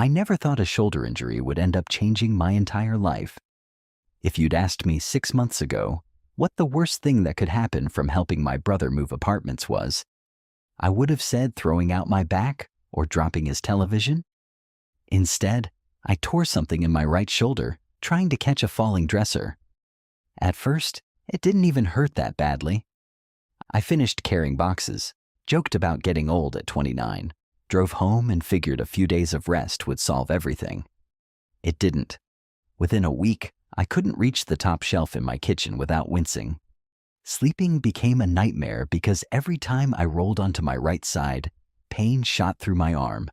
I never thought a shoulder injury would end up changing my entire life. If you'd asked me 6 months ago what the worst thing that could happen from helping my brother move apartments was, I would have said throwing out my back or dropping his television. Instead, I tore something in my right shoulder trying to catch a falling dresser. At first, it didn't even hurt that badly. I finished carrying boxes, joked about getting old at 29, drove home and figured a few days of rest would solve everything. It didn't. Within a week, I couldn't reach the top shelf in my kitchen without wincing. Sleeping became a nightmare because every time I rolled onto my right side, pain shot through my arm.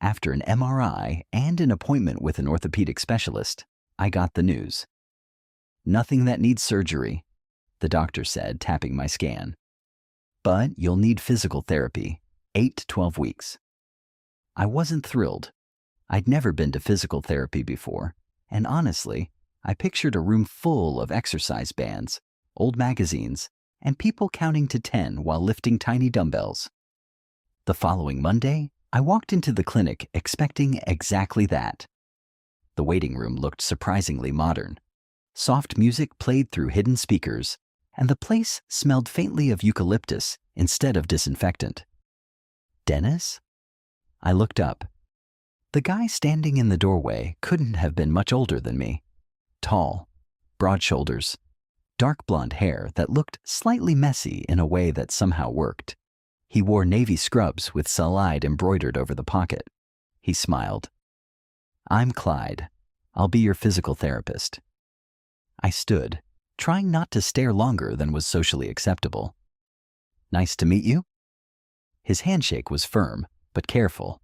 After an MRI and an appointment with an orthopedic specialist, I got the news. "Nothing that needs surgery," the doctor said, tapping my scan. "But you'll need physical therapy, 8 to 12 weeks. I wasn't thrilled. I'd never been to physical therapy before, and honestly, I pictured a room full of exercise bands, old magazines, and people counting to 10 while lifting tiny dumbbells. The following Monday, I walked into the clinic expecting exactly that. The waiting room looked surprisingly modern. Soft music played through hidden speakers, and the place smelled faintly of eucalyptus instead of disinfectant. "Dennis?" I looked up. The guy standing in the doorway couldn't have been much older than me. Tall, broad shoulders, dark blonde hair that looked slightly messy in a way that somehow worked. He wore navy scrubs with Clyde embroidered over the pocket. He smiled. "I'm Clyde. I'll be your physical therapist." I stood, trying not to stare longer than was socially acceptable. "Nice to meet you." His handshake was firm, but careful.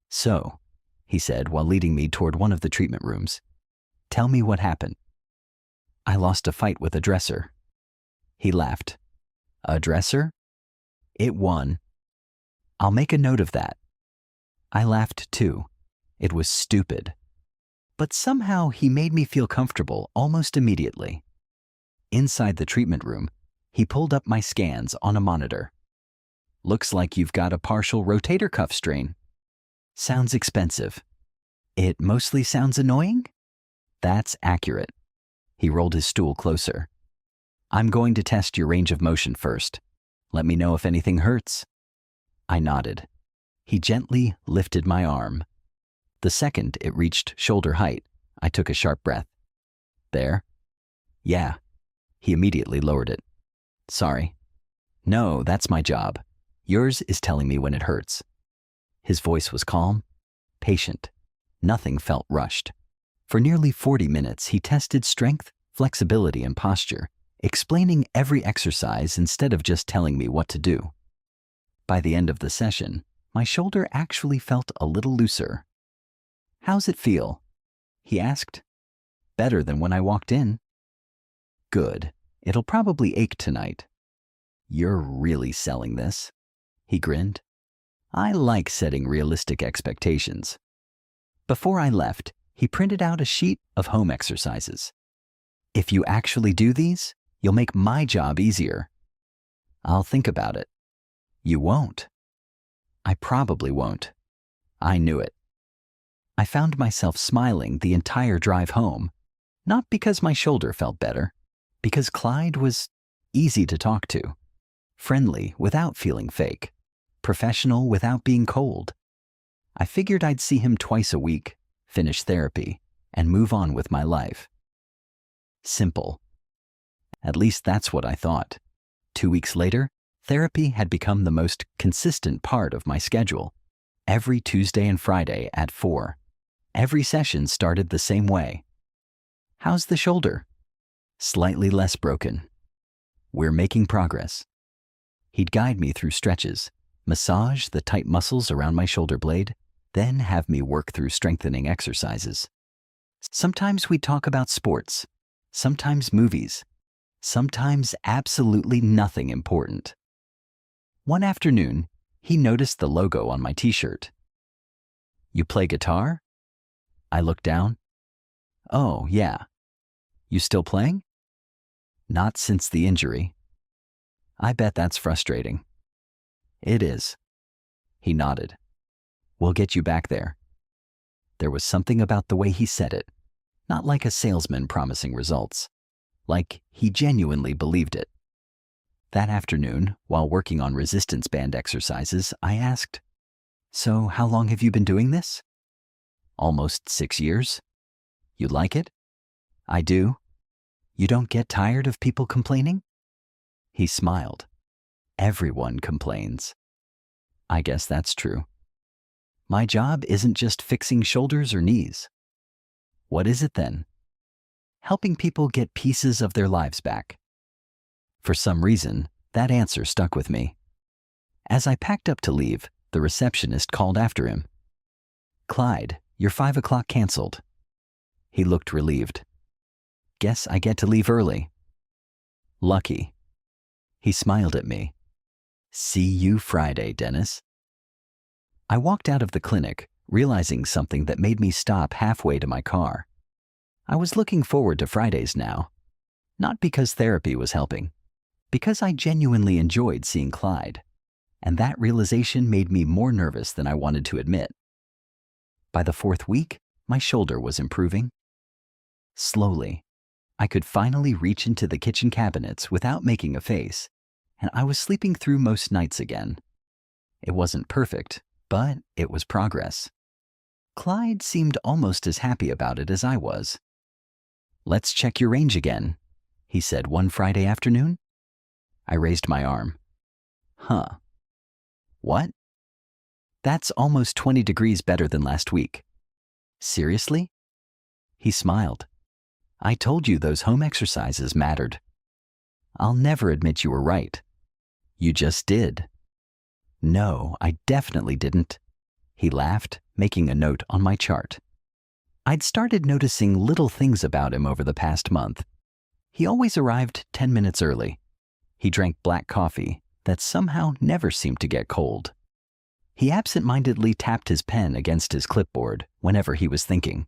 "So," he said while leading me toward one of the treatment rooms, "tell me what happened." "I lost a fight with a dresser." He laughed. "A dresser? It won." "I'll make a note of that." I laughed too. It was stupid. But somehow he made me feel comfortable almost immediately. Inside the treatment room, he pulled up my scans on a monitor. "Looks like you've got a partial rotator cuff strain." "Sounds expensive." "It mostly sounds annoying?" "That's accurate." He rolled his stool closer. "I'm going to test your range of motion first. Let me know if anything hurts." I nodded. He gently lifted my arm. The second it reached shoulder height, I took a sharp breath. "There?" "Yeah." He immediately lowered it. "Sorry." "No, that's my job. Yours is telling me when it hurts." His voice was calm, patient. Nothing felt rushed. For nearly 40 minutes, he tested strength, flexibility, and posture, explaining every exercise instead of just telling me what to do. By the end of the session, my shoulder actually felt a little looser. "How's it feel?" he asked. "Better than when I walked in." "Good. It'll probably ache tonight." "You're really selling this." He grinned. I like setting realistic expectations. Before I left, he printed out a sheet of home exercises. "If you actually do these, you'll make my job easier." "I'll think about it." "You won't." "I probably won't." I knew it. I found myself smiling the entire drive home, not because my shoulder felt better, because Clyde was easy to talk to, friendly without feeling fake, professional without being cold. I figured I'd see him twice a week, finish therapy, and move on with my life. Simple. At least that's what I thought. 2 weeks later, therapy had become the most consistent part of my schedule. Every Tuesday and Friday at 4. Every session started the same way. "How's the shoulder?" "Slightly less broken." "We're making progress." He'd guide me through stretches, massage the tight muscles around my shoulder blade, then have me work through strengthening exercises. Sometimes we'd talk about sports, sometimes movies, sometimes absolutely nothing important. One afternoon, he noticed the logo on my t-shirt. "You play guitar?" I looked down. "Oh, yeah. You still playing?" "Not since the injury." "I bet that's frustrating." "It is." He nodded. "We'll get you back there. There was something about the way he said it, not like a salesman promising results, like he genuinely believed it. That afternoon, while working on resistance band exercises, I asked, "So how long have you been doing this?" "Almost 6 years." "You like it?" "I do." "You don't get tired of people complaining?" He smiled. "Everyone complains." "I guess that's true." "My job isn't just fixing shoulders or knees." "What is it then?" "Helping people get pieces of their lives back." For some reason, that answer stuck with me. As I packed up to leave, the receptionist called after him. "Clyde, your 5 o'clock canceled." He looked relieved. "Guess I get to leave early." "Lucky." He smiled at me. "See you Friday, Dennis." I walked out of the clinic, realizing something that made me stop halfway to my car. I was looking forward to Fridays now. Not because therapy was helping, because I genuinely enjoyed seeing Clyde, and that realization made me more nervous than I wanted to admit. By the 4th week, my shoulder was improving. Slowly, I could finally reach into the kitchen cabinets without making a face, and I was sleeping through most nights again. It wasn't perfect, but it was progress. Clyde seemed almost as happy about it as I was. "Let's check your range again," he said one Friday afternoon. I raised my arm. "Huh. What?" "That's almost 20 degrees better than last week." "Seriously?" He smiled. "I told you those home exercises mattered." "I'll never admit you were right." "You just did." "No, I definitely didn't." He laughed, making a note on my chart. I'd started noticing little things about him over the past month. He always arrived 10 minutes early. He drank black coffee that somehow never seemed to get cold. He absent-mindedly tapped his pen against his clipboard whenever he was thinking.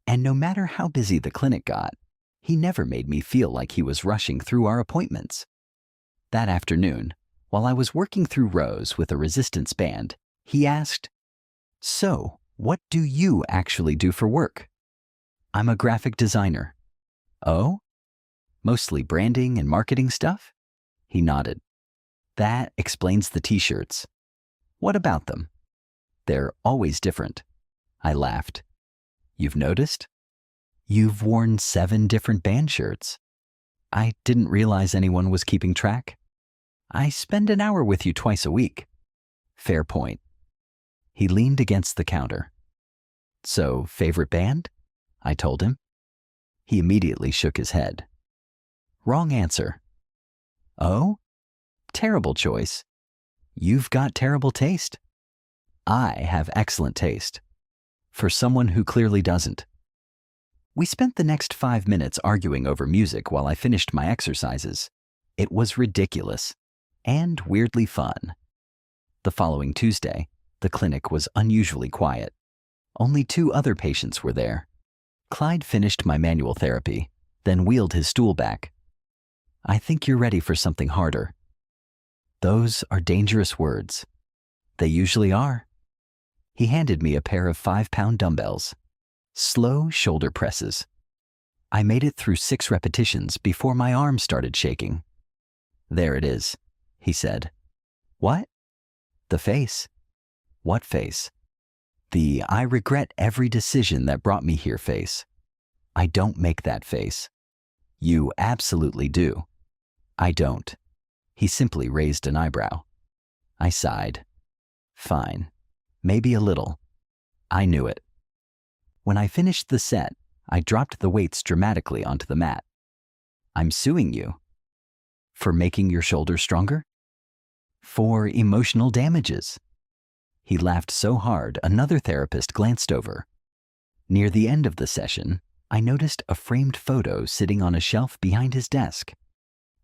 And no matter how busy the clinic got, he never made me feel like he was rushing through our appointments. That afternoon, while I was working through rows with a resistance band, he asked, "So, what do you actually do for work?" "I'm a graphic designer." "Oh? Mostly branding and marketing stuff?" He nodded. "That explains the t-shirts." "What about them?" "They're always different." I laughed. "You've noticed?" "You've worn 7 different band shirts." "I didn't realize anyone was keeping track." "I spend an hour with you twice a week." "Fair point." He leaned against the counter. "So, favorite band?" I told him. He immediately shook his head. "Wrong answer." "Oh? Terrible choice." "You've got terrible taste." "I have excellent taste." For someone who clearly doesn't. We spent the next 5 minutes arguing over music while I finished my exercises. It was ridiculous and weirdly fun. The following Tuesday, the clinic was unusually quiet. Only 2 other patients were there. Clyde finished my manual therapy, then wheeled his stool back. "I think you're ready for something harder." Those are dangerous words. They usually are. He handed me a pair of 5-pound dumbbells. Slow shoulder presses. I made it through 6 repetitions before my arm started shaking. "There it is," he said. "What?" "The face." "What face?" "The I regret every decision that brought me here face." "I don't make that face." "You absolutely do." "I don't." He simply raised an eyebrow. I sighed. "Fine. Maybe a little." I knew it. When I finished the set, I dropped the weights dramatically onto the mat. "I'm suing you." "For making your shoulder stronger?" "For emotional damages." He laughed so hard another therapist glanced over. Near the end of the session, I noticed a framed photo sitting on a shelf behind his desk.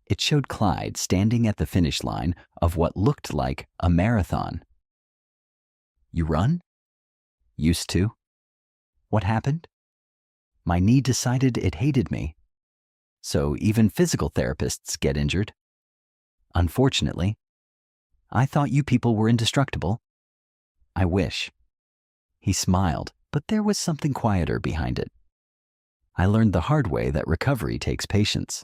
It showed Clyde standing at the finish line of what looked like a marathon. "You run?" "Used to." "What happened?" "My knee decided it hated me." "So even physical therapists get injured?" "Unfortunately." "I thought you people were indestructible." "I wish." He smiled, but there was something quieter behind it. I learned the hard way that recovery takes patience.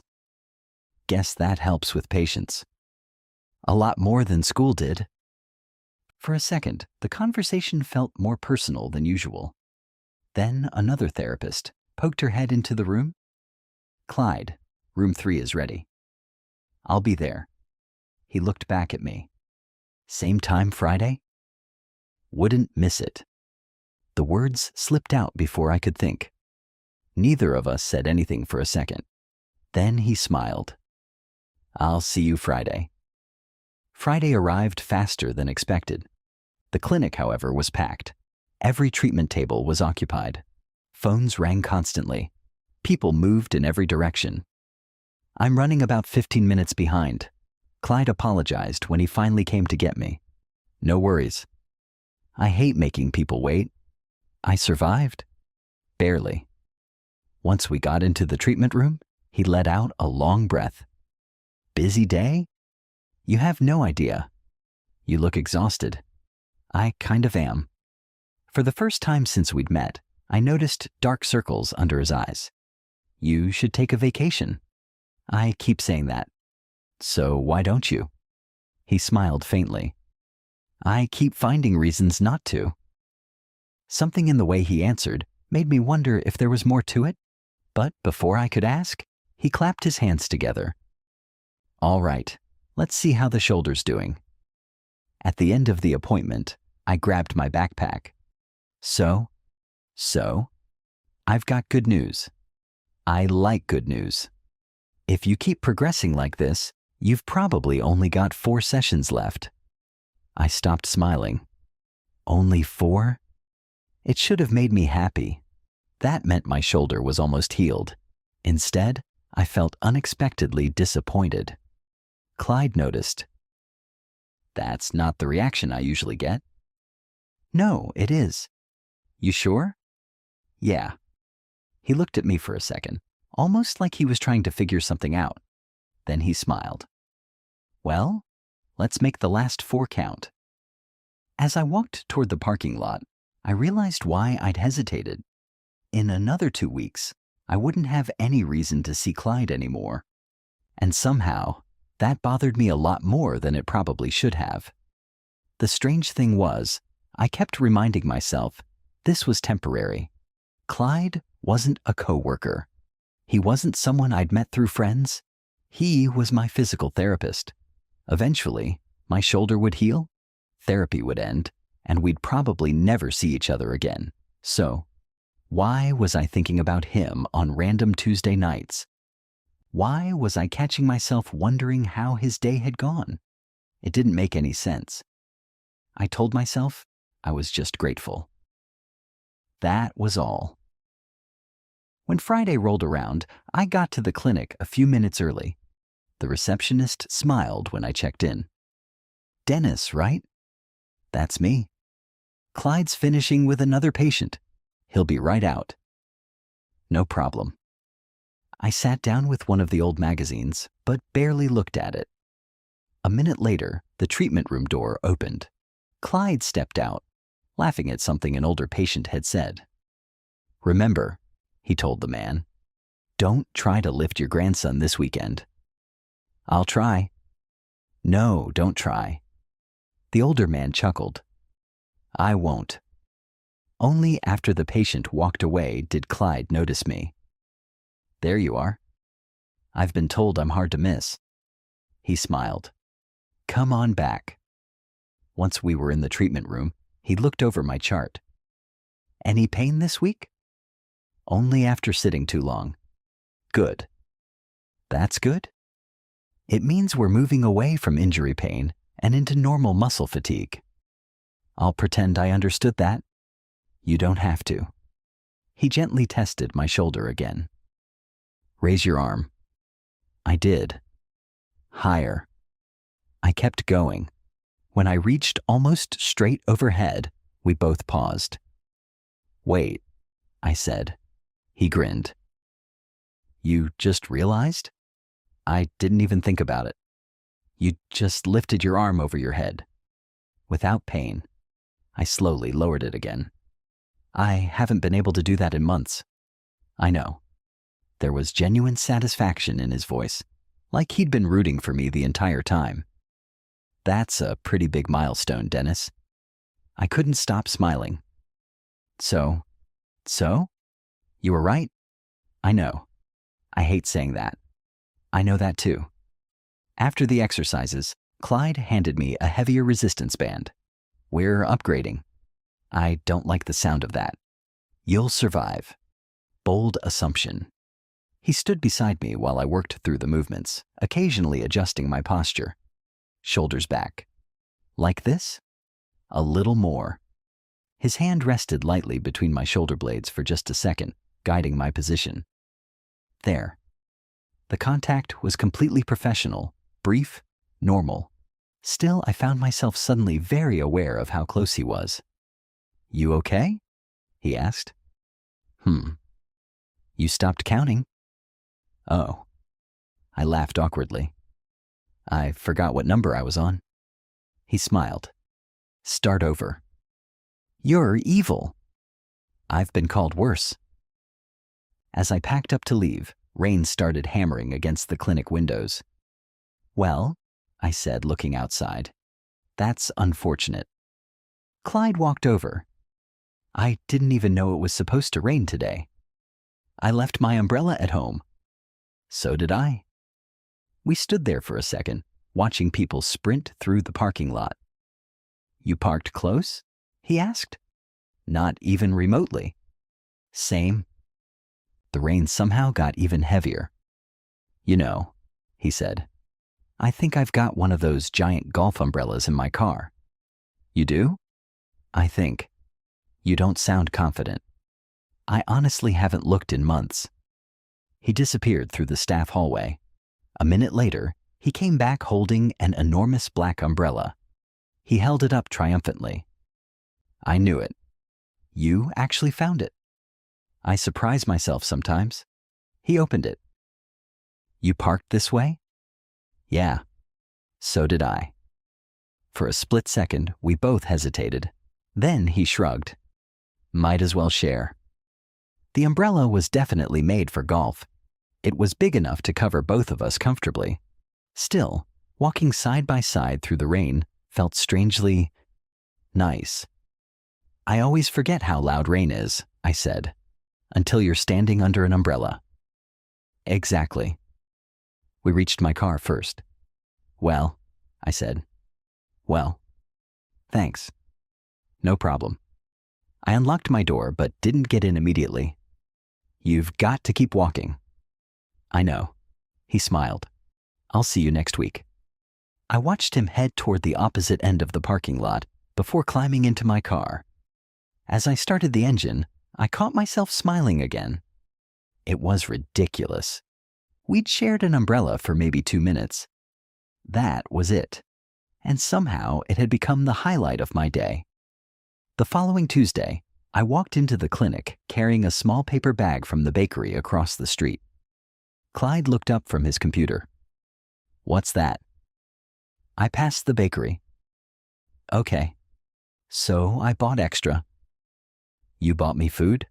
Guess that helps with patience. A lot more than school did. For a second, the conversation felt more personal than usual. Then another therapist poked her head into the room. "Clyde, room 3 is ready." "I'll be there." He looked back at me. "Same time Friday?" "Wouldn't miss it." The words slipped out before I could think. Neither of us said anything for a second. Then he smiled. "I'll see you Friday." Friday arrived faster than expected. The clinic, however, was packed. Every treatment table was occupied. Phones rang constantly. People moved in every direction. "I'm running about 15 minutes behind." Clyde apologized when he finally came to get me. "No worries." I hate making people wait. I survived. Barely. Once we got into the treatment room, he let out a long breath. "Busy day?" "You have no idea." "You look exhausted." "I kind of am." For the first time since we'd met, I noticed dark circles under his eyes. "You should take a vacation." "I keep saying that." "So why don't you?" He smiled faintly. "I keep finding reasons not to." Something in the way he answered made me wonder if there was more to it, but before I could ask, he clapped his hands together. "All right, let's see how the shoulder's doing." At the end of the appointment, I grabbed my backpack. So, I've got good news. I like good news. If you keep progressing like this, you've probably only got 4 sessions left. I stopped smiling. Only 4? It should have made me happy. That meant my shoulder was almost healed. Instead, I felt unexpectedly disappointed. Clyde noticed. "That's not the reaction I usually get." "No, it is." "You sure?" "Yeah." He looked at me for a second, almost like he was trying to figure something out. Then he smiled. "Well, let's make the last 4 count." As I walked toward the parking lot, I realized why I'd hesitated. In another 2 weeks, I wouldn't have any reason to see Clyde anymore. And somehow, that bothered me a lot more than it probably should have. The strange thing was, I kept reminding myself this was temporary. Clyde wasn't a coworker. He wasn't someone I'd met through friends. He was my physical therapist. Eventually, my shoulder would heal, therapy would end, and we'd probably never see each other again. So, why was I thinking about him on random Tuesday nights? Why was I catching myself wondering how his day had gone? It didn't make any sense. I told myself I was just grateful. That was all. When Friday rolled around, I got to the clinic a few minutes early. The receptionist smiled when I checked in. "Dennis, right?" "That's me." "Clyde's finishing with another patient. He'll be right out." "No problem." I sat down with one of the old magazines, but barely looked at it. A minute later, the treatment room door opened. Clyde stepped out, laughing at something an older patient had said. "Remember," he told the man, "don't try to lift your grandson this weekend." "I'll try." "No, don't try." The older man chuckled. "I won't." Only after the patient walked away did Clyde notice me. "There you are. I've been told I'm hard to miss." He smiled. "Come on back." Once we were in the treatment room, he looked over my chart. "Any pain this week?" "Only after sitting too long." "Good." "That's good?" "It means we're moving away from injury pain and into normal muscle fatigue." "I'll pretend I understood that." "You don't have to." He gently tested my shoulder again. "Raise your arm." I did. Higher. I kept going. When I reached almost straight overhead, we both paused. "Wait," I said. He grinned. "You just realized?" "I didn't even think about it." "You just lifted your arm over your head." Without pain. I slowly lowered it again. I haven't been able to do that in months. I know. There was genuine satisfaction in his voice, like he'd been rooting for me the entire time. That's a pretty big milestone, Dennis. I couldn't stop smiling. So? You were right? I know. I hate saying that. I know that too. After the exercises, Clyde handed me a heavier resistance band. We're upgrading. I don't like the sound of that. You'll survive. Bold assumption. He stood beside me while I worked through the movements, occasionally adjusting my posture. Shoulders back. Like this? A little more. His hand rested lightly between my shoulder blades for just a second, guiding my position. There. The contact was completely professional, brief, normal. Still, I found myself suddenly very aware of how close he was. You okay? He asked. You stopped counting? Oh. I laughed awkwardly. I forgot what number I was on. He smiled. Start over. You're evil. I've been called worse. As I packed up to leave, rain started hammering against the clinic windows. Well, I said, looking outside. That's unfortunate. Clyde walked over. I didn't even know it was supposed to rain today. I left my umbrella at home. So did I. We stood there for a second, watching people sprint through the parking lot. You parked close? He asked. Not even remotely. Same. The rain somehow got even heavier. You know, he said, I think I've got one of those giant golf umbrellas in my car. You do? I think. You don't sound confident. I honestly haven't looked in months. He disappeared through the staff hallway. A minute later, he came back holding an enormous black umbrella. He held it up triumphantly. I knew it. You actually found it. I surprise myself sometimes. He opened it. You parked this way? Yeah. So did I. For a split second, we both hesitated. Then he shrugged. Might as well share. The umbrella was definitely made for golf. It was big enough to cover both of us comfortably. Still, walking side by side through the rain felt strangely nice. I always forget how loud rain is, I said, until you're standing under an umbrella. Exactly. We reached my car first. Well, I said. Well, thanks. No problem. I unlocked my door but didn't get in immediately. You've got to keep walking. I know. He smiled. I'll see you next week. I watched him head toward the opposite end of the parking lot before climbing into my car. As I started the engine, I caught myself smiling again. It was ridiculous. We'd shared an umbrella for maybe 2 minutes. That was it. And somehow it had become the highlight of my day. The following Tuesday, I walked into the clinic carrying a small paper bag from the bakery across the street. Clyde looked up from his computer. What's that? I passed the bakery. Okay. So I bought extra. You bought me food?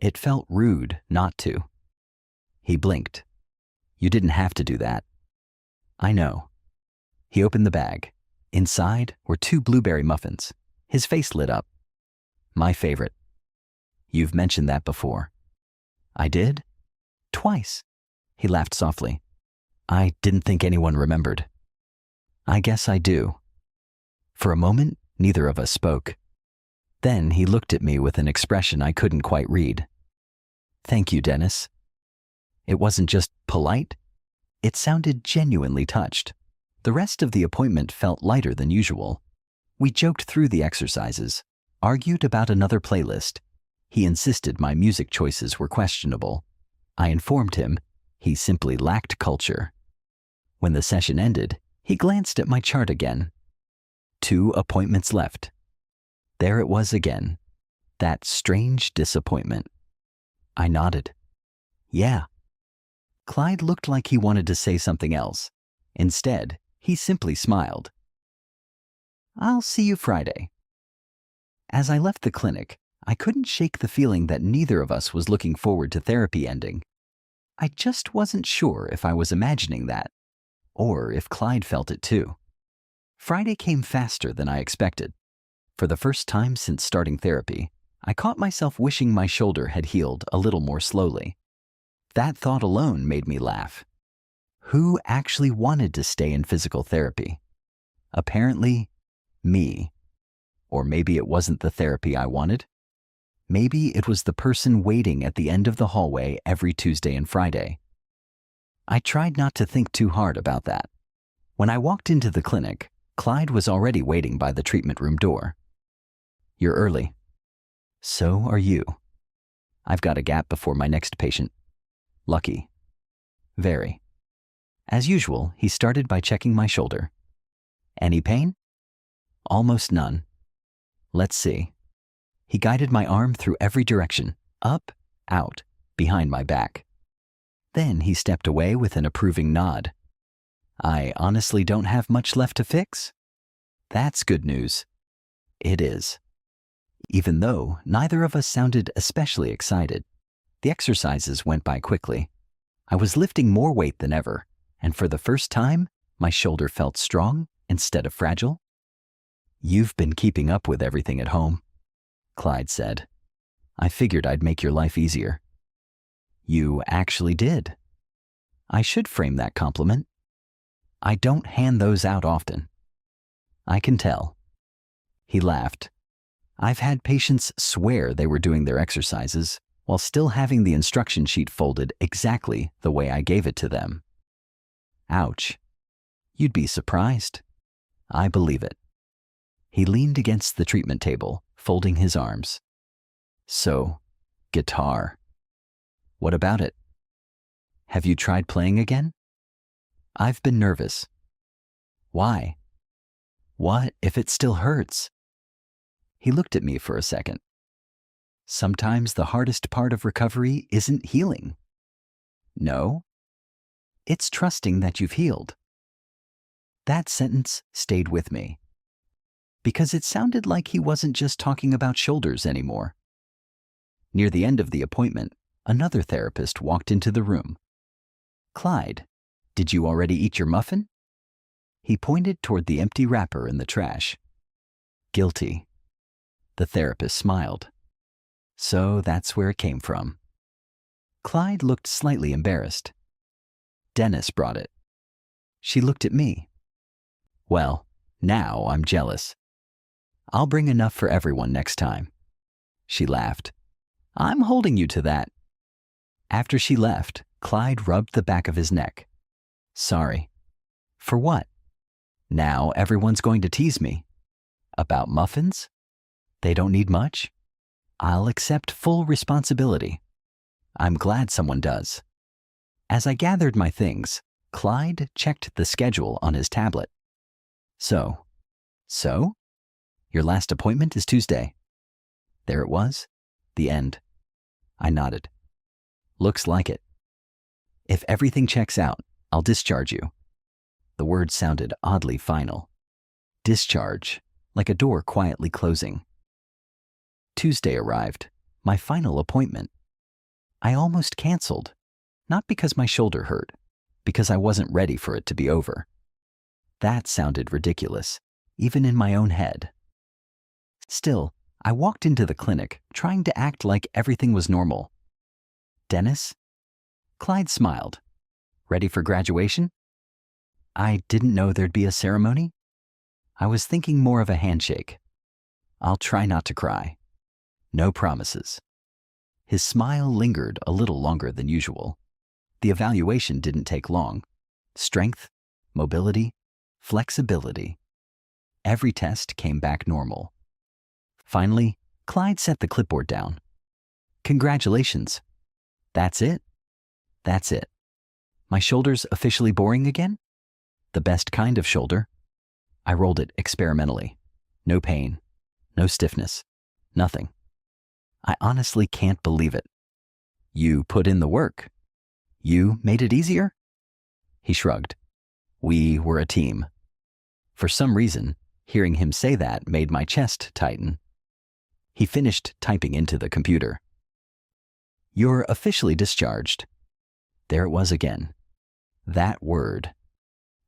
It felt rude not to. He blinked. You didn't have to do that. I know. He opened the bag. Inside were 2 blueberry muffins. His face lit up. My favorite. You've mentioned that before. I did? Twice. He laughed softly. I didn't think anyone remembered. I guess I do. For a moment, neither of us spoke. Then he looked at me with an expression I couldn't quite read. Thank you, Dennis. It wasn't just polite. It sounded genuinely touched. The rest of the appointment felt lighter than usual. We joked through the exercises, argued about another playlist. He insisted my music choices were questionable. I informed him he simply lacked culture. When the session ended, he glanced at my chart again. 2 appointments left. There it was again, that strange disappointment. I nodded. Yeah. Clyde looked like he wanted to say something else. Instead, he simply smiled. I'll see you Friday. As I left the clinic, I couldn't shake the feeling that neither of us was looking forward to therapy ending. I just wasn't sure if I was imagining that, or if Clyde felt it too. Friday came faster than I expected. For the first time since starting therapy, I caught myself wishing my shoulder had healed a little more slowly. That thought alone made me laugh. Who actually wanted to stay in physical therapy? Apparently, me. Or maybe it wasn't the therapy I wanted. Maybe it was the person waiting at the end of the hallway every Tuesday and Friday. I tried not to think too hard about that. When I walked into the clinic, Clyde was already waiting by the treatment room door. "You're early." "So are you." "I've got a gap before my next patient." "Lucky." "Very." As usual, he started by checking my shoulder. "Any pain?" "Almost none." "Let's see." He guided my arm through every direction, up, out, behind my back. Then he stepped away with an approving nod. "I honestly don't have much left to fix?" "That's good news." It is. Even though neither of us sounded especially excited, the exercises went by quickly. I was lifting more weight than ever, and for the first time, my shoulder felt strong instead of fragile. "You've been keeping up with everything at home," Clyde said. "I figured I'd make your life easier." "You actually did." I should frame that compliment. I don't hand those out often. "I can tell." He laughed. "I've had patients swear they were doing their exercises while still having the instruction sheet folded exactly the way I gave it to them." "Ouch." "You'd be surprised." "I believe it." He leaned against the treatment table, folding his arms. "So, guitar. What about it? Have you tried playing again?" "I've been nervous." "Why?" "What if it still hurts?" He looked at me for a second. "Sometimes the hardest part of recovery isn't healing." "No? It's trusting that you've healed." That sentence stayed with me, because it sounded like he wasn't just talking about shoulders anymore. Near the end of the appointment, another therapist walked into the room. "Clyde, did you already eat your muffin?" He pointed toward the empty wrapper in the trash. "Guilty." The therapist smiled. "So that's where it came from." Clyde looked slightly embarrassed. "Dennis brought it." She looked at me. "Well, now I'm jealous. I'll bring enough for everyone next time." She laughed. "I'm holding you to that." After she left, Clyde rubbed the back of his neck. "Sorry." "For what?" "Now everyone's going to tease me." "About muffins?" "They don't need much." "I'll accept full responsibility." "I'm glad someone does." As I gathered my things, Clyde checked the schedule on his tablet. So? Your last appointment is Tuesday." There it was, the end. I nodded. "Looks like it. If everything checks out, I'll discharge you." The word sounded oddly final. Discharge, like a door quietly closing. Tuesday arrived, my final appointment. I almost canceled, not because my shoulder hurt, because I wasn't ready for it to be over. That sounded ridiculous, even in my own head. Still, I walked into the clinic trying to act like everything was normal. "Dennis?" Clyde smiled. "Ready for graduation?" "I didn't know there'd be a ceremony." I was thinking more of a handshake. "I'll try not to cry." "No promises." His smile lingered a little longer than usual. The evaluation didn't take long. Strength, mobility, flexibility. Every test came back normal. Finally, Clyde set the clipboard down. "Congratulations." "That's it?" "That's it." "My shoulder's officially boring again?" "The best kind of shoulder." I rolled it experimentally. No pain, no stiffness, nothing. "I honestly can't believe it." "You put in the work. You made it easier?" He shrugged. "We were a team." For some reason, hearing him say that made my chest tighten. He finished typing into the computer. "You're officially discharged." There it was again. That word.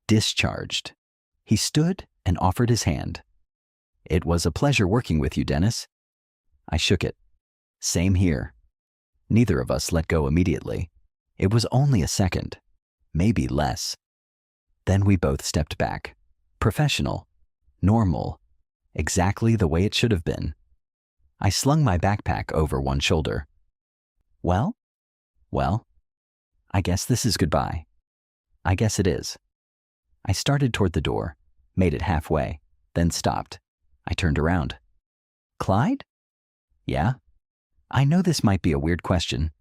Discharged. He stood and offered his hand. "It was a pleasure working with you, Dennis." I shook it. "Same here." Neither of us let go immediately. It was only a second, maybe less. Then we both stepped back. Professional. Normal. Exactly the way it should have been. I slung my backpack over one shoulder. Well, I guess this is goodbye. I guess it is." I started toward the door, made it halfway, then stopped. I turned around. "Clyde?" "Yeah?" "I know this might be a weird question."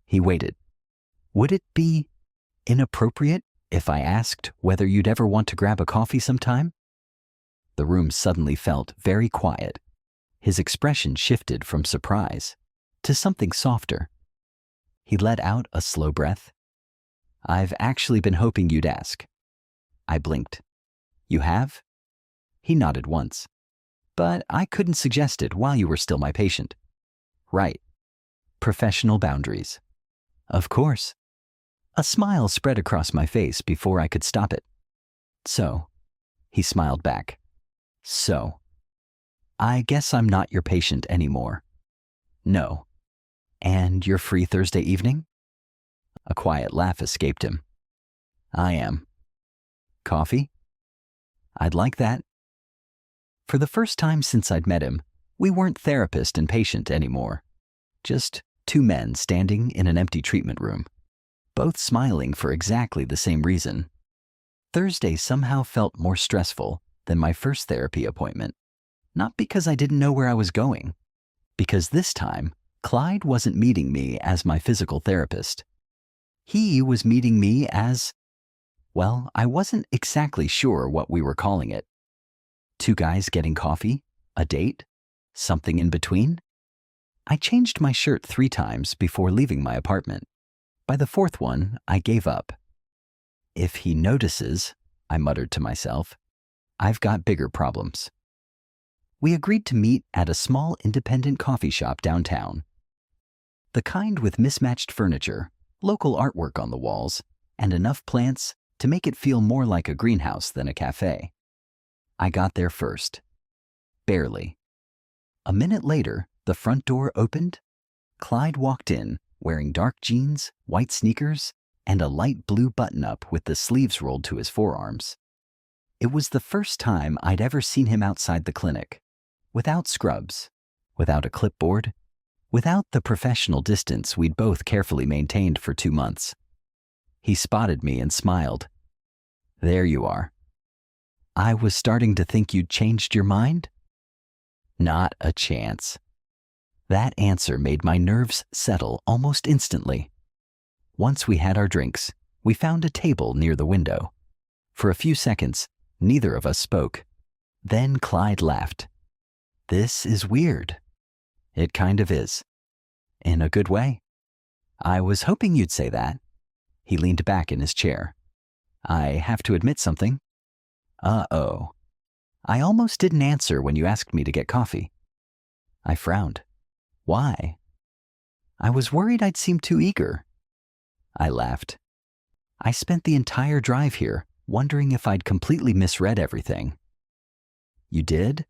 He waited. "Would it be inappropriate if I asked whether you'd ever want to grab a coffee sometime?" The room suddenly felt very quiet. His expression shifted from surprise to something softer. He let out a slow breath. "I've actually been hoping you'd ask." I blinked. "You have?" He nodded once. "But I couldn't suggest it while you were still my patient." "Right. Professional boundaries." "Of course." A smile spread across my face before I could stop it. "So," he smiled back. "So, I guess I'm not your patient anymore." "No." "And you're free Thursday evening?" A quiet laugh escaped him. "I am." "Coffee?" "I'd like that." For the first time since I'd met him, we weren't therapist and patient anymore. Just two men standing in an empty treatment room, both smiling for exactly the same reason. Thursday somehow felt more stressful than my first therapy appointment. Not because I didn't know where I was going, because this time, Clyde wasn't meeting me as my physical therapist. He was meeting me as, well, I wasn't exactly sure what we were calling it. Two guys getting coffee? A date? Something in between? I changed my shirt 3 times before leaving my apartment. By the 4th one, I gave up. If he notices, I muttered to myself, I've got bigger problems. We agreed to meet at a small independent coffee shop downtown. The kind with mismatched furniture, local artwork on the walls, and enough plants to make it feel more like a greenhouse than a cafe. I got there first. Barely. A minute later, the front door opened. Clyde walked in, wearing dark jeans, white sneakers, and a light blue button-up with the sleeves rolled to his forearms. It was the first time I'd ever seen him outside the clinic, without scrubs, without a clipboard, without the professional distance we'd both carefully maintained for 2 months. He spotted me and smiled. "There you are. I was starting to think you'd changed your mind?" Not a chance. That answer made my nerves settle almost instantly. Once we had our drinks, we found a table near the window. For a few seconds, neither of us spoke. Then Clyde laughed. "This is weird." "It kind of is. In a good way." "I was hoping you'd say that." He leaned back in his chair. "I have to admit something." "Uh-oh." "I almost didn't answer when you asked me to get coffee." I frowned. "Why?" "I was worried I'd seem too eager." I laughed. "I spent the entire drive here wondering if I'd completely misread everything." "You did?"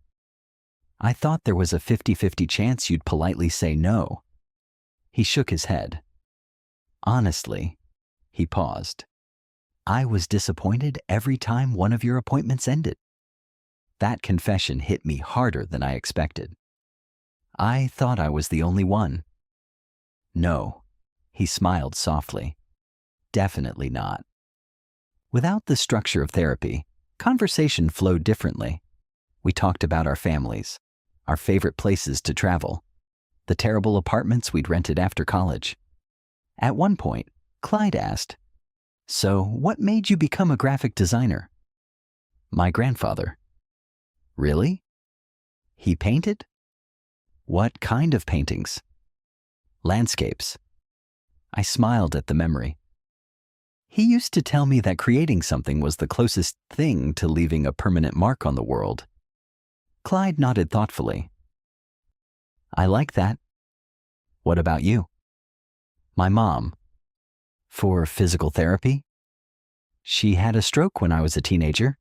"I thought there was a 50-50 chance you'd politely say no." He shook his head. "Honestly," he paused, "I was disappointed every time one of your appointments ended." That confession hit me harder than I expected. I thought I was the only one. "No," he smiled softly. "Definitely not." Without the structure of therapy, conversation flowed differently. We talked about our families, our favorite places to travel, the terrible apartments we'd rented after college. At one point, Clyde asked, "So, what made you become a graphic designer?" "My grandfather." "Really? He painted?" "What kind of paintings?" "Landscapes." I smiled at the memory. He used to tell me that creating something was the closest thing to leaving a permanent mark on the world. Clyde nodded thoughtfully. I like that. What about you? My mom. For physical therapy? She had a stroke when I was a teenager.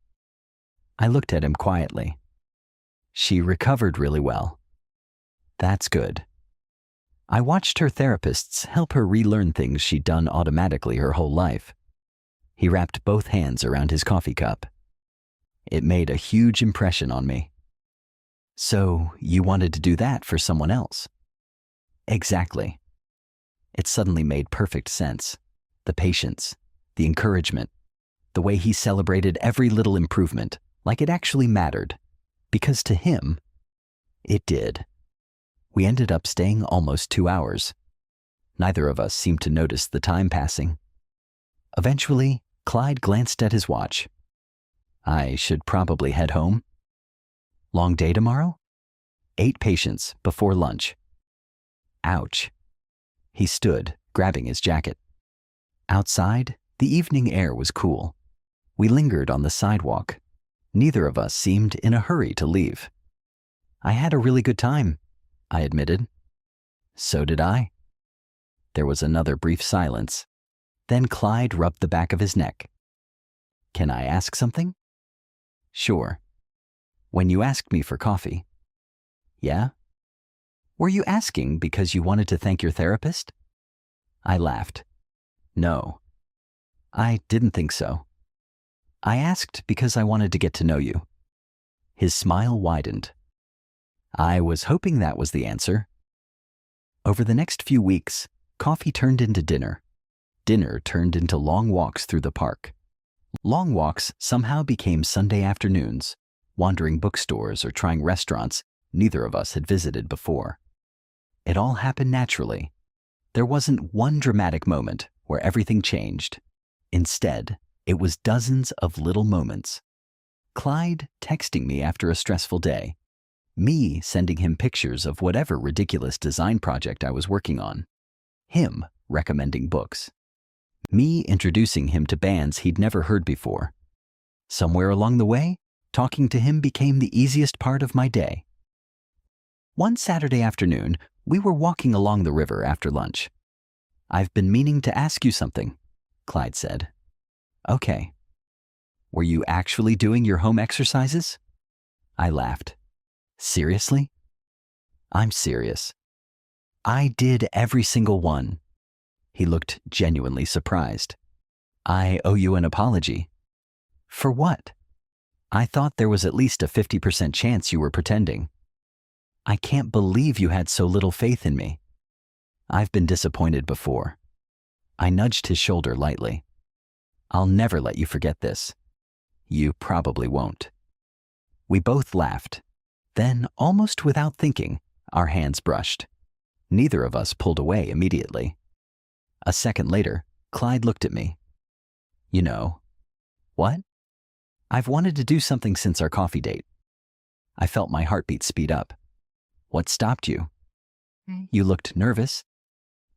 I looked at him quietly. She recovered really well. That's good. I watched her therapists help her relearn things she'd done automatically her whole life. He wrapped both hands around his coffee cup. It made a huge impression on me. So you wanted to do that for someone else? Exactly. It suddenly made perfect sense. The patience, the encouragement, the way he celebrated every little improvement, like it actually mattered. Because to him, it did. We ended up staying almost 2 hours. Neither of us seemed to notice the time passing. Eventually, Clyde glanced at his watch. I should probably head home. Long day tomorrow? 8 patients before lunch. Ouch. He stood, grabbing his jacket. Outside, the evening air was cool. We lingered on the sidewalk. Neither of us seemed in a hurry to leave. I had a really good time, I admitted. So did I. There was another brief silence. Then Clyde rubbed the back of his neck. Can I ask something? Sure. When you asked me for coffee. Yeah? Were you asking because you wanted to thank your therapist? I laughed. No. I didn't think so. I asked because I wanted to get to know you. His smile widened. I was hoping that was the answer. Over the next few weeks, coffee turned into dinner. Dinner turned into long walks through the park. Long walks somehow became Sunday afternoons, wandering bookstores or trying restaurants neither of us had visited before. It all happened naturally. There wasn't one dramatic moment where everything changed. Instead, it was dozens of little moments. Clyde texting me after a stressful day. Me sending him pictures of whatever ridiculous design project I was working on. Him recommending books. Me introducing him to bands he'd never heard before. Somewhere along the way, talking to him became the easiest part of my day. One Saturday afternoon, we were walking along the river after lunch. I've been meaning to ask you something, Clyde said. Okay. Were you actually doing your home exercises? I laughed. Seriously? I'm serious. I did every single one. He looked genuinely surprised. I owe you an apology. For what? I thought there was at least a 50% chance you were pretending. I can't believe you had so little faith in me. I've been disappointed before. I nudged his shoulder lightly. I'll never let you forget this. You probably won't. We both laughed. Then, almost without thinking, our hands brushed. Neither of us pulled away immediately. A second later, Clyde looked at me. You know. What? I've wanted to do something since our coffee date. I felt my heartbeat speed up. What stopped you? You looked nervous.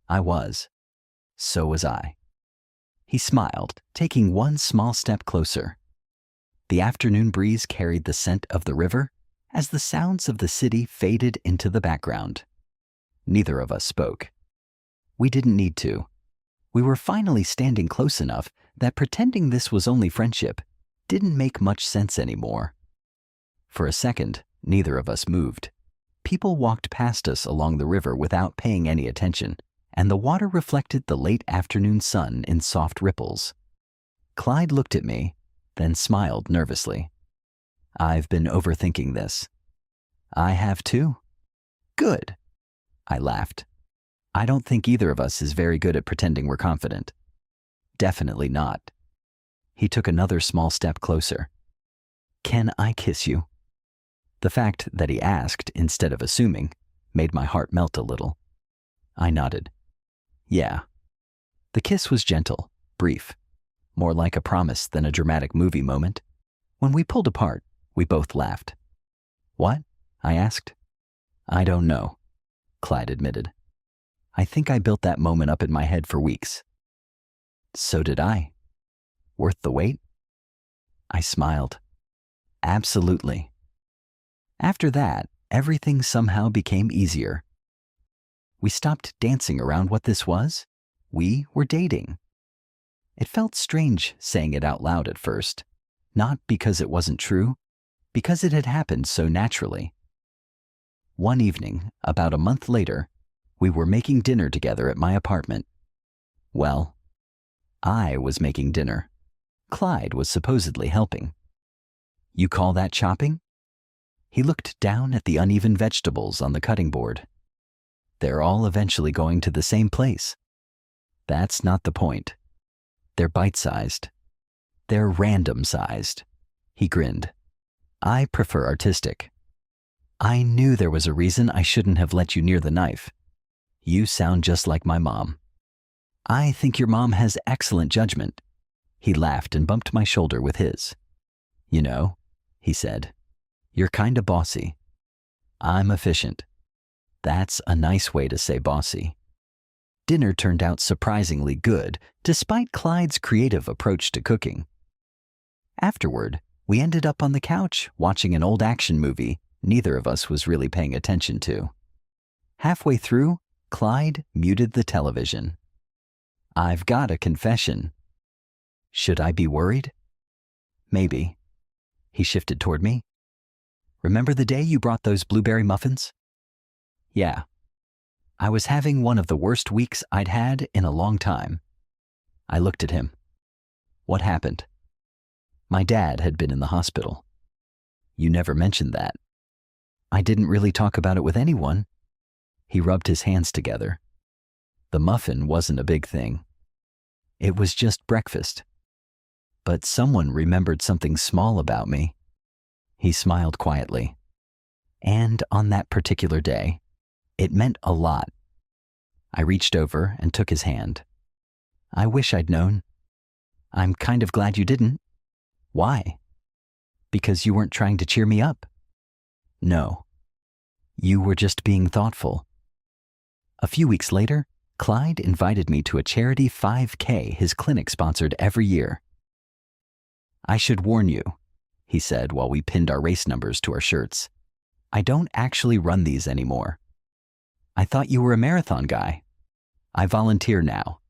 I was. So was I. He smiled, taking one small step closer. The afternoon breeze carried the scent of the river as the sounds of the city faded into the background. Neither of us spoke. We didn't need to. We were finally standing close enough that pretending this was only friendship didn't make much sense anymore. For a second, neither of us moved. People walked past us along the river without paying any attention, and the water reflected the late afternoon sun in soft ripples. Clyde looked at me, then smiled nervously. I've been overthinking this. I have too. Good. I laughed. I don't think either of us is very good at pretending we're confident. Definitely not. He took another small step closer. Can I kiss you? The fact that he asked instead of assuming made my heart melt a little. I nodded. Yeah. The kiss was gentle, brief, more like a promise than a dramatic movie moment. When we pulled apart, we both laughed. What? I asked. I don't know, Clyde admitted. I think I built that moment up in my head for weeks. So did I. Worth the wait? I smiled. Absolutely. After that, everything somehow became easier. We stopped dancing around what this was. We were dating. It felt strange saying it out loud at first, not because it wasn't true, because it had happened so naturally. One evening, about a month later, we were making dinner together at my apartment. Well, I was making dinner. Clyde was supposedly helping. You call that chopping? He looked down at the uneven vegetables on the cutting board. They're all eventually going to the same place. That's not the point. They're bite-sized. They're random-sized. He grinned. I prefer artistic. I knew there was a reason I shouldn't have let you near the knife. You sound just like my mom. I think your mom has excellent judgment. He laughed and bumped my shoulder with his. You know, he said, you're kinda bossy. I'm efficient. That's a nice way to say bossy. Dinner turned out surprisingly good, despite Clyde's creative approach to cooking. Afterward, we ended up on the couch watching an old action movie neither of us was really paying attention to. Halfway through, Clyde muted the television. I've got a confession. Should I be worried? Maybe. He shifted toward me. Remember the day you brought those blueberry muffins? Yeah. I was having one of the worst weeks I'd had in a long time. I looked at him. What happened? My dad had been in the hospital. You never mentioned that. I didn't really talk about it with anyone. He rubbed his hands together. The muffin wasn't a big thing. It was just breakfast. But someone remembered something small about me. He smiled quietly. And on that particular day, it meant a lot. I reached over and took his hand. I wish I'd known. I'm kind of glad you didn't. Why? Because you weren't trying to cheer me up. No. You were just being thoughtful. A few weeks later, Clyde invited me to a charity 5K his clinic sponsored every year. I should warn you, he said while we pinned our race numbers to our shirts. I don't actually run these anymore. I thought you were a marathon guy. I volunteer now.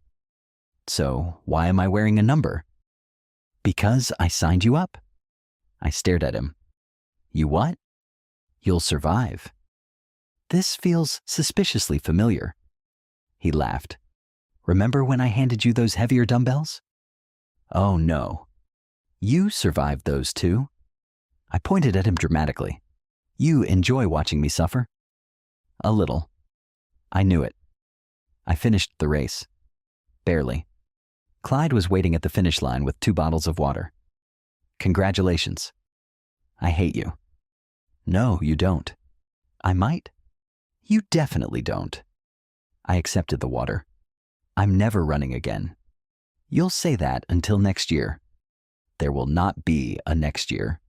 So why am I wearing a number? Because I signed you up. I stared at him. You what? You'll survive. This feels suspiciously familiar. He laughed. Remember when I handed you those heavier dumbbells? Oh no. You survived those too. I pointed at him dramatically. You enjoy watching me suffer? A little. I knew it. I finished the race. Barely. Clyde was waiting at the finish line with 2 bottles of water. Congratulations. I hate you. No, you don't. I might. You definitely don't. I accepted the water. I'm never running again. You'll say that until next year. There will not be a next year.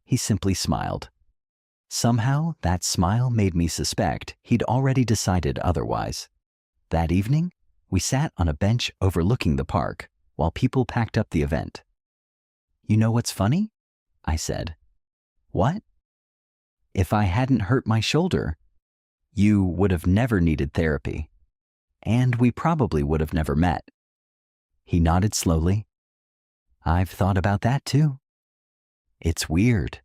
He simply smiled. Somehow, that smile made me suspect he'd already decided otherwise. That evening, we sat on a bench overlooking the park while people packed up the event. You know what's funny? I said. What? If I hadn't hurt my shoulder, you would have never needed therapy, and we probably would have never met. He nodded slowly. I've thought about that too. It's weird.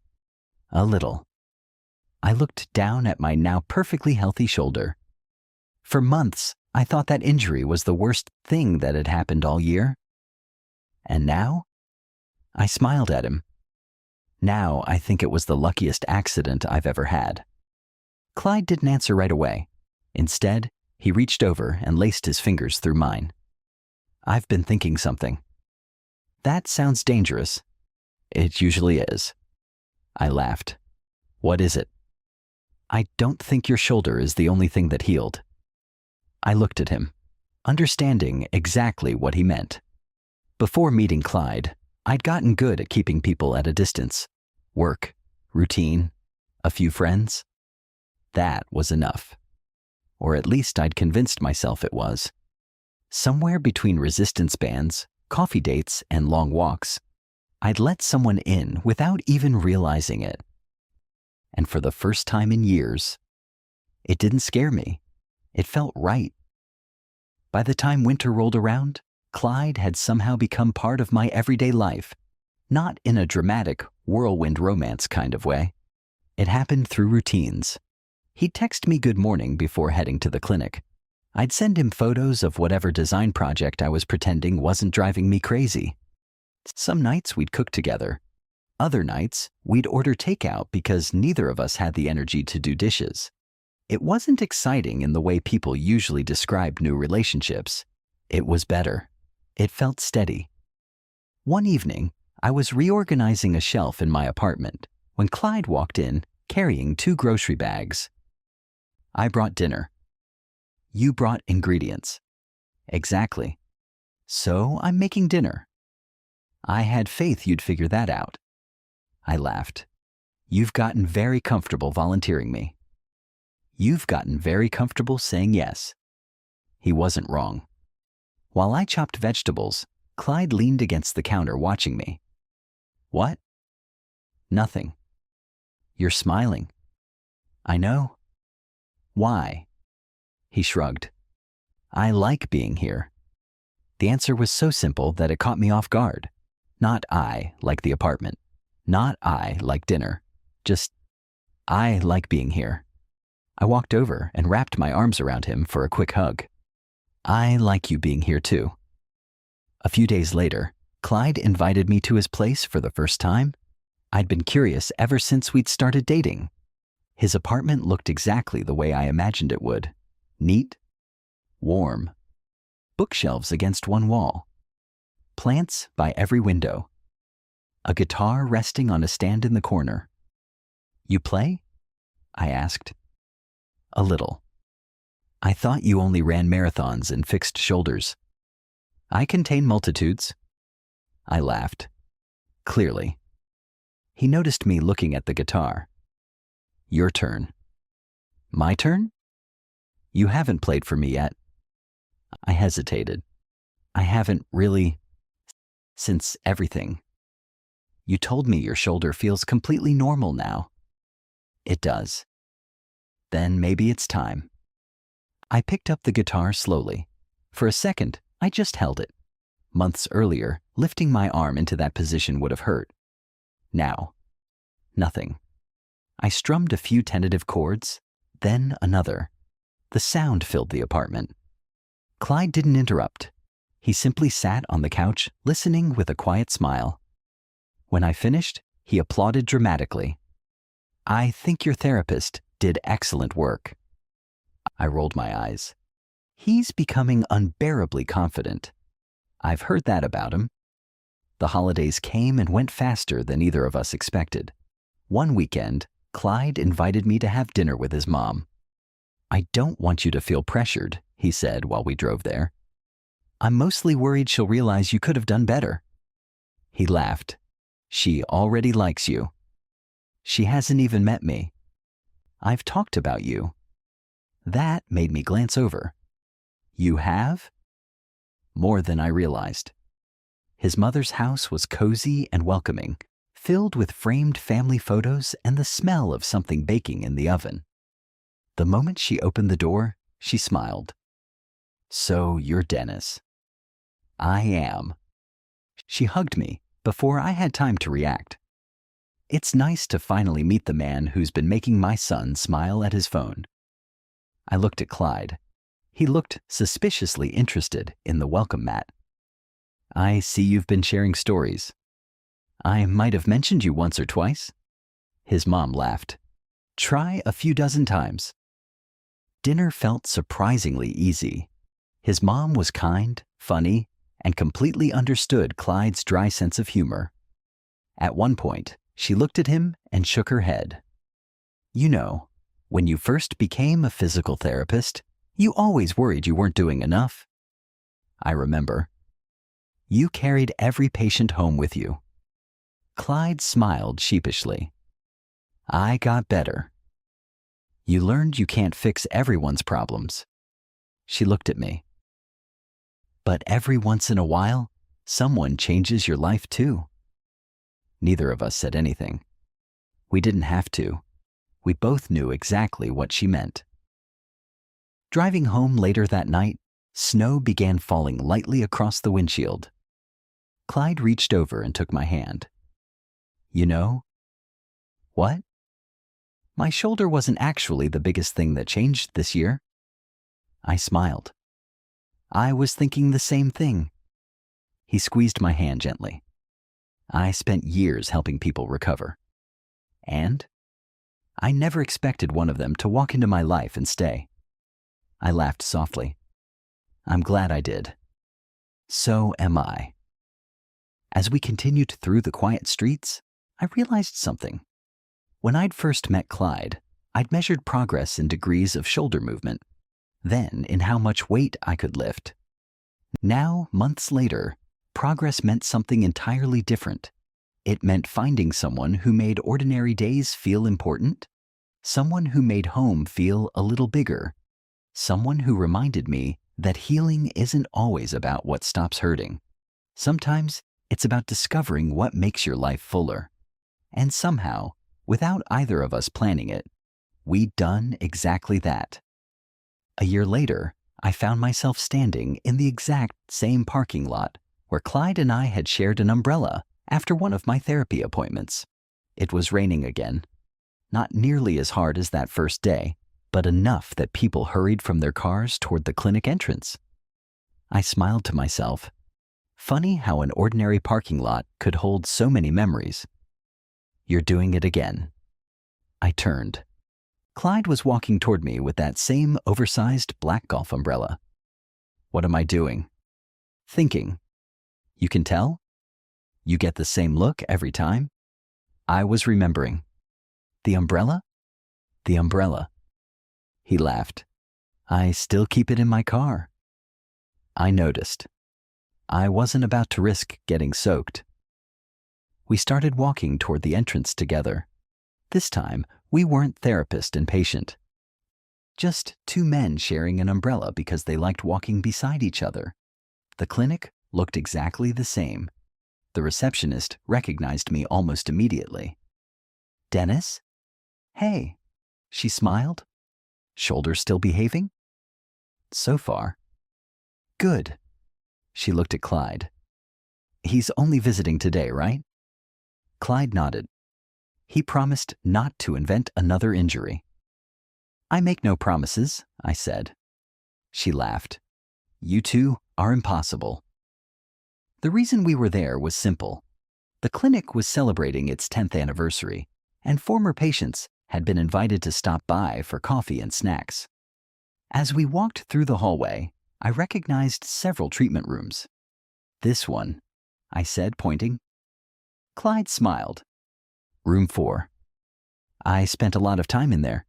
A little. I looked down at my now perfectly healthy shoulder. For months, I thought that injury was the worst thing that had happened all year. And now? I smiled at him. Now I think it was the luckiest accident I've ever had. Clyde didn't answer right away. Instead, he reached over and laced his fingers through mine. I've been thinking something. That sounds dangerous. It usually is. I laughed. What is it? I don't think your shoulder is the only thing that healed. I looked at him, understanding exactly what he meant. Before meeting Clyde, I'd gotten good at keeping people at a distance. Work, routine, a few friends. That was enough. Or at least I'd convinced myself it was. Somewhere between resistance bands, coffee dates, and long walks, I'd let someone in without even realizing it. And for the first time in years, it didn't scare me. It felt right. By the time winter rolled around, Clyde had somehow become part of my everyday life, not in a dramatic, whirlwind romance kind of way. It happened through routines. He'd text me good morning before heading to the clinic. I'd send him photos of whatever design project I was pretending wasn't driving me crazy. Some nights we'd cook together. Other nights, we'd order takeout because neither of us had the energy to do dishes. It wasn't exciting in the way people usually describe new relationships. It was better. It felt steady. One evening, I was reorganizing a shelf in my apartment when Clyde walked in carrying 2 grocery bags. I brought dinner. You brought ingredients. Exactly. So I'm making dinner. I had faith you'd figure that out. I laughed. You've gotten very comfortable volunteering me. You've gotten very comfortable saying yes. He wasn't wrong. While I chopped vegetables, Clyde leaned against the counter watching me. What? Nothing. You're smiling. I know. Why? He shrugged. I like being here. The answer was so simple that it caught me off guard. Not I like the apartment. Not I like dinner. Just, I like being here. I walked over and wrapped my arms around him for a quick hug. I like you being here too. A few days later, Clyde invited me to his place for the first time. I'd been curious ever since we'd started dating. His apartment looked exactly the way I imagined it would. Neat, warm, bookshelves against one wall, plants by every window, a guitar resting on a stand in the corner. You play? I asked. A little. I thought you only ran marathons and fixed shoulders. I contain multitudes. I laughed. Clearly. He noticed me looking at the guitar. Your turn. My turn? You haven't played for me yet. I hesitated. I haven't really, since everything. You told me your shoulder feels completely normal now. It does. Then maybe it's time. I picked up the guitar slowly. For a second, I just held it. Months earlier, lifting my arm into that position would have hurt. Now, nothing. I strummed a few tentative chords, then another. The sound filled the apartment. Clyde didn't interrupt. He simply sat on the couch, listening with a quiet smile. When I finished, he applauded dramatically. I think your therapist did excellent work. I rolled my eyes. He's becoming unbearably confident. I've heard that about him. The holidays came and went faster than either of us expected. One weekend, Clyde invited me to have dinner with his mom. I don't want you to feel pressured, he said while we drove there. I'm mostly worried she'll realize you could have done better. He laughed. She already likes you. She hasn't even met me. I've talked about you. That made me glance over. You have? More than I realized. His mother's house was cozy and welcoming, filled with framed family photos and the smell of something baking in the oven. The moment she opened the door, she smiled. So you're Dennis. I am. She hugged me before I had time to react. It's nice to finally meet the man who's been making my son smile at his phone. I looked at Clyde. He looked suspiciously interested in the welcome mat. I see you've been sharing stories. I might have mentioned you once or twice. His mom laughed. Try a few dozen times. Dinner felt surprisingly easy. His mom was kind, funny, and completely understood Clyde's dry sense of humor. At one point, she looked at him and shook her head. You know, when you first became a physical therapist, you always worried you weren't doing enough. I remember. You carried every patient home with you. Clyde smiled sheepishly. I got better. You learned you can't fix everyone's problems. She looked at me. But every once in a while, someone changes your life too. Neither of us said anything. We didn't have to. We both knew exactly what she meant. Driving home later that night, snow began falling lightly across the windshield. Clyde reached over and took my hand. You know? What? My shoulder wasn't actually the biggest thing that changed this year. I smiled. I was thinking the same thing. He squeezed my hand gently. I spent years helping people recover. And I never expected one of them to walk into my life and stay. I laughed softly. I'm glad I did. So am I. As we continued through the quiet streets, I realized something. When I'd first met Clyde, I'd measured progress in degrees of shoulder movement, then in how much weight I could lift. Now, months later, progress meant something entirely different. It meant finding someone who made ordinary days feel important, someone who made home feel a little bigger, someone who reminded me that healing isn't always about what stops hurting. Sometimes it's about discovering what makes your life fuller. And somehow, without either of us planning it, we'd done exactly that. A year later, I found myself standing in the exact same parking lot where Clyde and I had shared an umbrella after one of my therapy appointments. It was raining again. Not nearly as hard as that first day, but enough that people hurried from their cars toward the clinic entrance. I smiled to myself. Funny how an ordinary parking lot could hold so many memories. You're doing it again. I turned. Clyde was walking toward me with that same oversized black golf umbrella. What am I doing? Thinking. You can tell? You get the same look every time? I was remembering. The umbrella? The umbrella. He laughed. I still keep it in my car. I noticed. I wasn't about to risk getting soaked. We started walking toward the entrance together. This time, we weren't therapist and patient. Just two men sharing an umbrella because they liked walking beside each other. The clinic looked exactly the same. The receptionist recognized me almost immediately. Dennis? Hey. She smiled. Shoulder still behaving? So far. Good. She looked at Clyde. He's only visiting today, right? Clyde nodded. He promised not to invent another injury. I make no promises, I said. She laughed. You two are impossible. The reason we were there was simple. The clinic was celebrating its 10th anniversary, and former patients had been invited to stop by for coffee and snacks. As we walked through the hallway, I recognized several treatment rooms. This one, I said, pointing. Clyde smiled. Room 4. I spent a lot of time in there.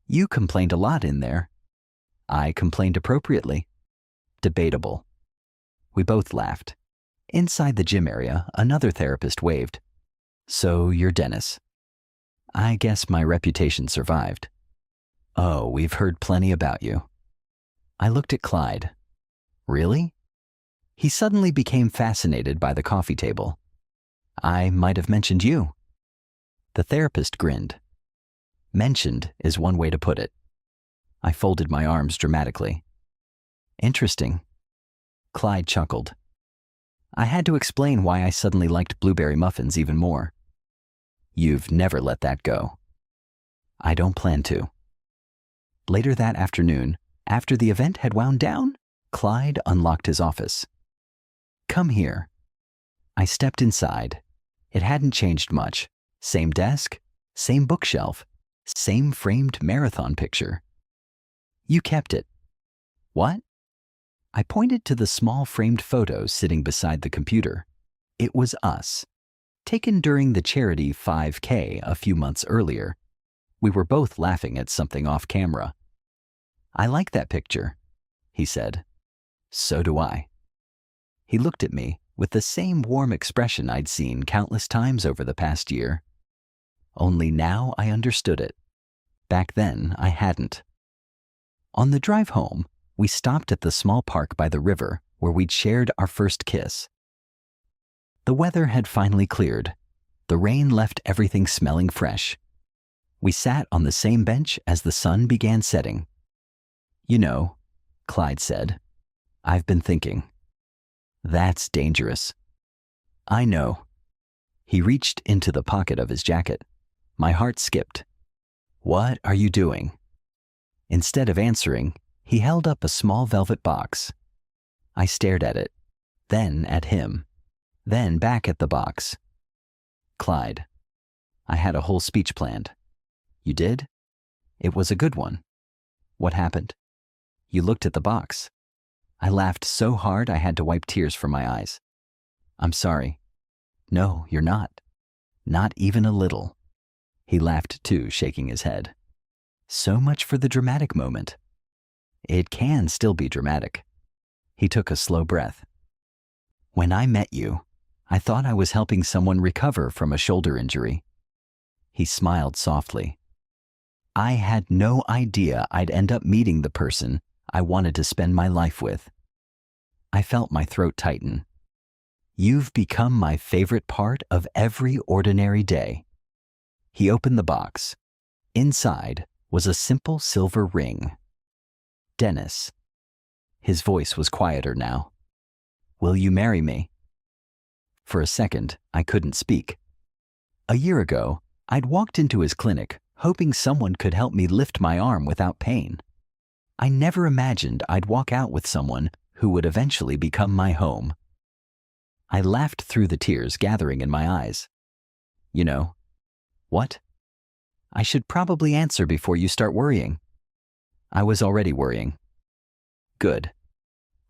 You complained a lot in there. I complained appropriately. Debatable. We both laughed. Inside the gym area, another therapist waved. So you're Dennis. I guess my reputation survived. Oh, we've heard plenty about you. I looked at Clyde. Really? He suddenly became fascinated by the coffee table. I might have mentioned you. The therapist grinned. Mentioned is one way to put it. I folded my arms dramatically. Interesting. Clyde chuckled. I had to explain why I suddenly liked blueberry muffins even more. You've never let that go. I don't plan to. Later that afternoon, after the event had wound down, Clyde unlocked his office. Come here. I stepped inside. It hadn't changed much. Same desk, same bookshelf, same framed marathon picture. You kept it. What? I pointed to the small framed photo sitting beside the computer. It was us, taken during the charity 5K a few months earlier. We were both laughing at something off camera. I like that picture, he said. So do I. He looked at me with the same warm expression I'd seen countless times over the past year. Only now I understood it. Back then, I hadn't. On the drive home, we stopped at the small park by the river where we'd shared our first kiss. The weather had finally cleared. The rain left everything smelling fresh. We sat on the same bench as the sun began setting. You know, Clyde said, I've been thinking. That's dangerous. I know. He reached into the pocket of his jacket. My heart skipped. What are you doing? Instead of answering, he held up a small velvet box. I stared at it, then at him, then back at the box. Clyde, I had a whole speech planned. You did? It was a good one. What happened? You looked at the box. I laughed so hard I had to wipe tears from my eyes. I'm sorry. No, you're not. Not even a little. He laughed too, shaking his head. So much for the dramatic moment. It can still be dramatic. He took a slow breath. When I met you, I thought I was helping someone recover from a shoulder injury. He smiled softly. I had no idea I'd end up meeting the person I wanted to spend my life with. I felt my throat tighten. You've become my favorite part of every ordinary day. He opened the box. Inside was a simple silver ring. Dennis. His voice was quieter now. Will you marry me? For a second, I couldn't speak. A year ago, I'd walked into his clinic hoping someone could help me lift my arm without pain. I never imagined I'd walk out with someone who would eventually become my home. I laughed through the tears gathering in my eyes. You know, what? I should probably answer before you start worrying. I was already worrying. Good.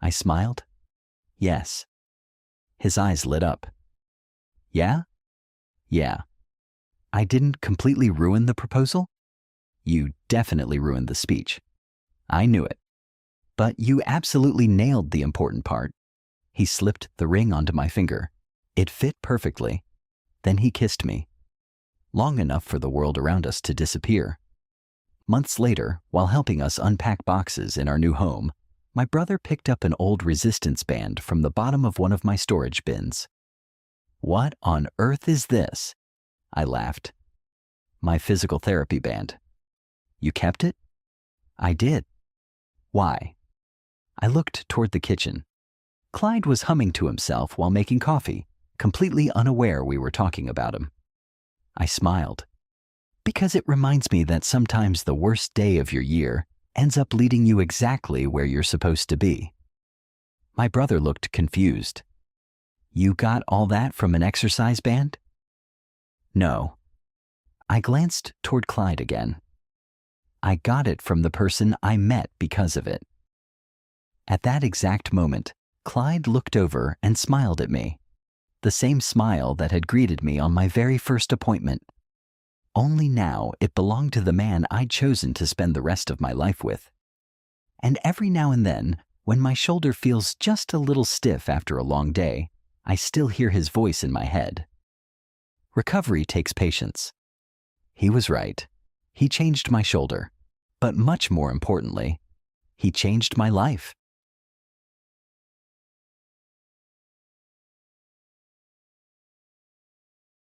I smiled. Yes. His eyes lit up. Yeah? Yeah. I didn't completely ruin the proposal? You definitely ruined the speech. I knew it. But you absolutely nailed the important part. He slipped the ring onto my finger. It fit perfectly. Then he kissed me. Long enough for the world around us to disappear. Months later, while helping us unpack boxes in our new home, my brother picked up an old resistance band from the bottom of one of my storage bins. What on earth is this? I laughed. My physical therapy band. You kept it? I did. Why? I looked toward the kitchen. Clyde was humming to himself while making coffee, completely unaware we were talking about him. I smiled. Because it reminds me that sometimes the worst day of your year ends up leading you exactly where you're supposed to be. My brother looked confused. You got all that from an exercise band? No. I glanced toward Clyde again. I got it from the person I met because of it. At that exact moment, Clyde looked over and smiled at me. The same smile that had greeted me on my very first appointment. Only now it belonged to the man I'd chosen to spend the rest of my life with. And every now and then, when my shoulder feels just a little stiff after a long day, I still hear his voice in my head. Recovery takes patience. He was right. He changed my shoulder. But much more importantly, he changed my life.